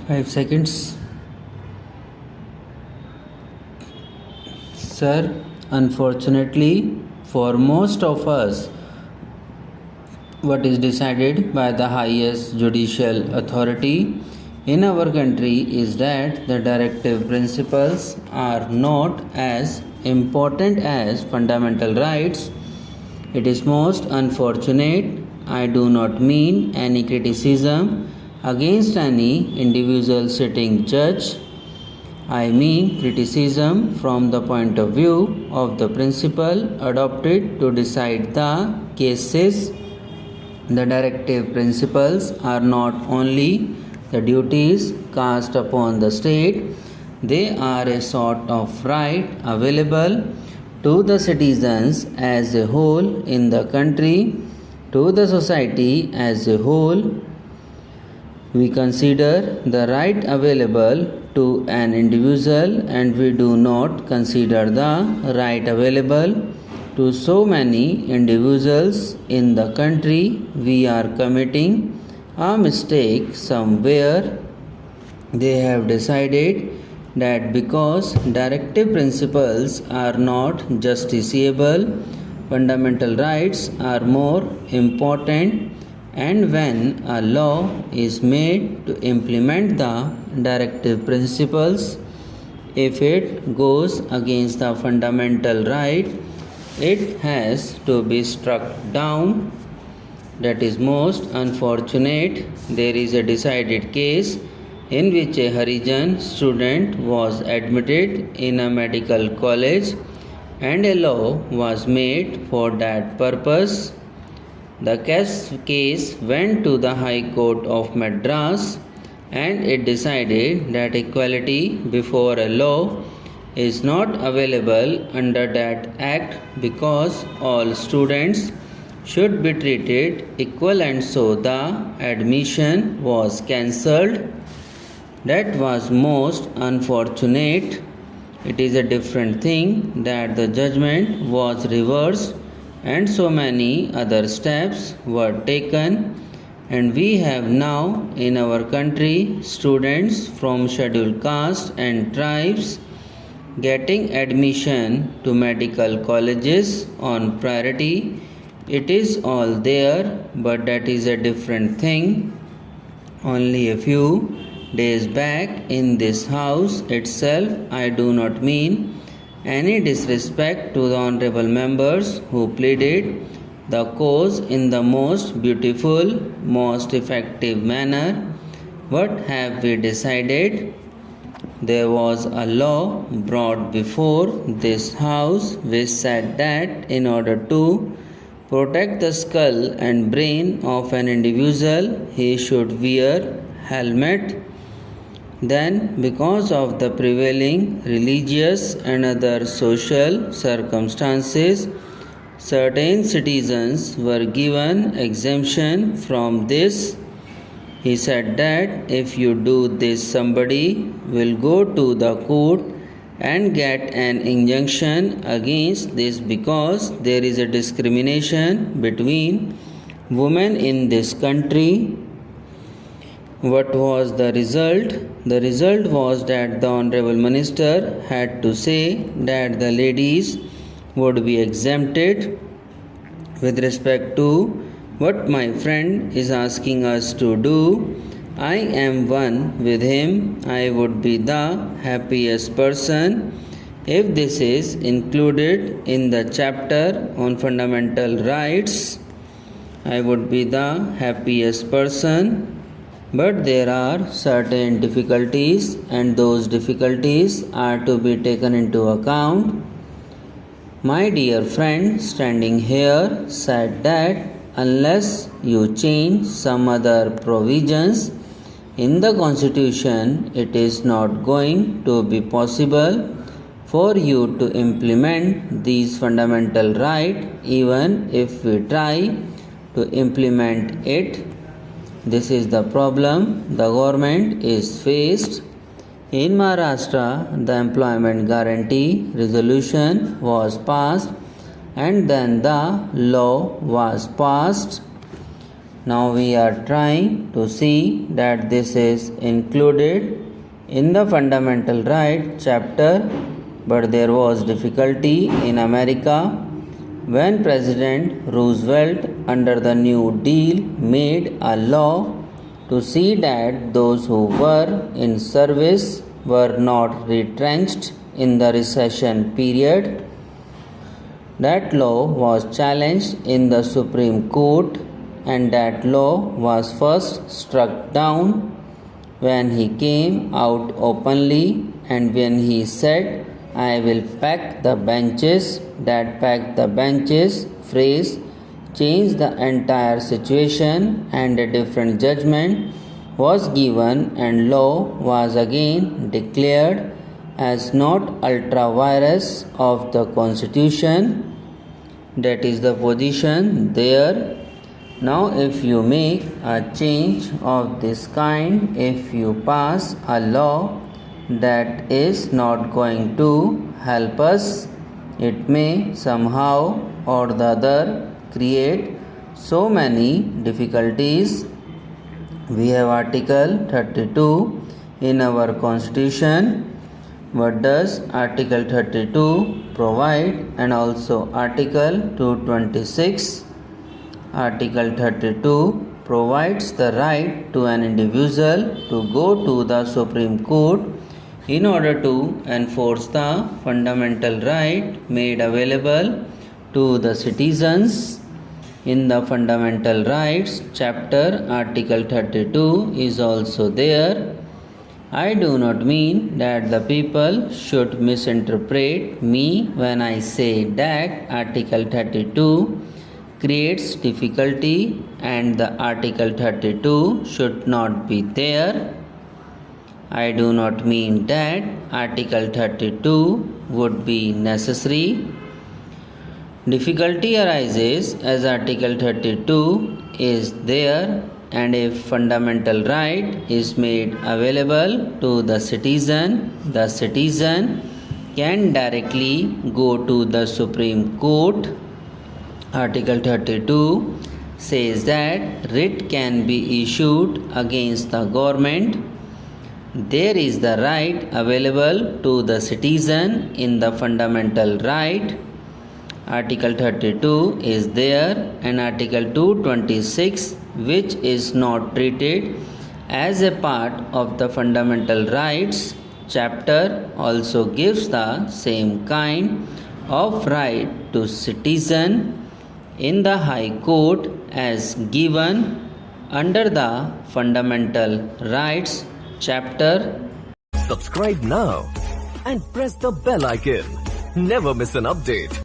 5 seconds. Sir, unfortunately, for most of us, what is decided by the highest judicial authority in our country is that the directive principles are not as important as fundamental rights. It is most unfortunate. I do not mean any criticism against any individual sitting judge. I mean criticism from the point of view of the principle adopted to decide the cases. The directive principles are not only the duties cast upon the state, they are a sort of right available to the citizens as a whole in the country, to the society as a whole. We consider the right available to an individual and we do not consider the right available to so many individuals in the country. We are committing a mistake somewhere. They have decided that because directive principles are not justiciable, fundamental rights are more important, and when a law is made to implement the directive principles, if it goes against the fundamental right, it has to be struck down. That is most unfortunate. There is a decided case in which a Harijan student was admitted in a medical college and a law was made for that purpose. The case went to the High Court of Madras and it decided that equality before a law is not available under that act because all students should be treated equal, and so the admission was cancelled. That was most unfortunate. It is a different thing that the judgment was reversed and so many other steps were taken, and we have now in our country students from scheduled castes and tribes getting admission to medical colleges on priority. It is all there, but that is a different thing. Only a few days back in this house itself, I do not mean any disrespect to the honorable members who pleaded the cause in the most beautiful, most effective manner. What have we decided? There was a law brought before this house which said that in order to protect the skull and brain of an individual, he should wear helmet. Then, because of the prevailing religious and other social circumstances, certain citizens were given exemption from this. He said that if you do this, somebody will go to the court and get an injunction against this because there is a discrimination between women in this country. What was the result? The result was that the Honorable Minister had to say that the ladies would be exempted. With respect to what my friend is asking us to do, I am one with him. I would be the happiest person if this is included in the chapter on fundamental rights. I would be the happiest person. But there are certain difficulties, and those difficulties are to be taken into account. My dear friend standing here said that unless you change some other provisions in the Constitution, it is not going to be possible for you to implement these fundamental rights, even if we try to implement it. This is the problem the government is faced. In Maharashtra, the employment guarantee resolution was passed and then the law was passed. Now we are trying to see that this is included in the fundamental right chapter, but there was difficulty in America when President Roosevelt under the New Deal made a law to see that those who were in service were not retrenched in the recession period. That law was challenged in the Supreme Court, and that law was first struck down when he came out openly and when he said, "I will pack the benches." That "pack the benches" phrase changed the entire situation, and a different judgment was given, and law was again declared as not ultra vires of the Constitution. That is the position there. Now if you make a change of this kind, if you pass a law that is not going to help us, it may somehow or the other create so many difficulties. We have Article 32 in our Constitution. What does Article 32 provide? And also Article 226. Article 32 provides the right to an individual to go to the Supreme Court in order to enforce the fundamental right made available to the citizens. In the Fundamental Rights chapter, Article 32 is also there. I do not mean that the people should misinterpret me when I say that Article 32 creates difficulty and the Article 32 should not be there. I do not mean that Article 32 would be necessary. Difficulty arises as Article 32 is there, and if fundamental right is made available to the citizen can directly go to the Supreme Court. Article 32 says that writ can be issued against the government. There is the right available to the citizen in the fundamental right. Article 32 is there, and Article 226, which is not treated as a part of the fundamental rights chapter, also gives the same kind of right to citizen in the High Court as given under the fundamental rights chapter. Subscribe now and press the bell icon. Never miss an update.